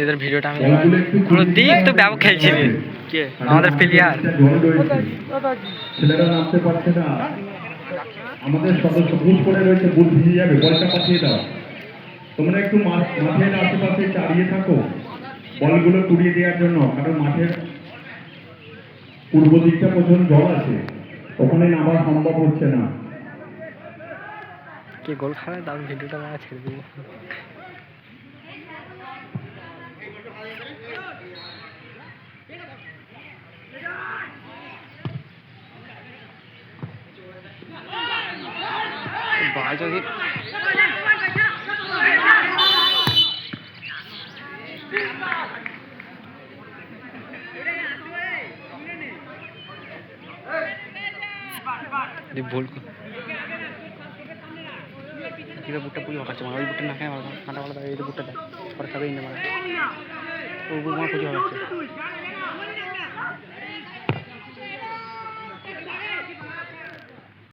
এদের ভিডিওটা আমি পুরো দিক তো ব্যাপক খেলছিলি আমাদের প্লেয়ার ছেলেরা নামতে পারছে না। আমাদের সদস্য বুট করে রয়েছে, বুট ভিজে যাবে, বলটা পাঠিয়ে দাও। তোমরা একটু মাঠের আশেপাশে দাঁড়িয়ে থাকো বলগুলো কুড়িয়ে দেওয়ার জন্য, কারণ মাঠের পূর্ব দিকটা প্রচুর জল আছে, ওখানে নামা সম্ভব হচ্ছে না। কে গোল খাবে তার ভিডিওটা ছেড়ে দেবো। যদি ভুল বুটটা পুরো কাছে মানে ওই বুটটা না খায় কাঁটা বলা এই বুটটা দেয় পরে খাবেই না মানে ওই বুট আমার প্রচুর ভালো লাগছে।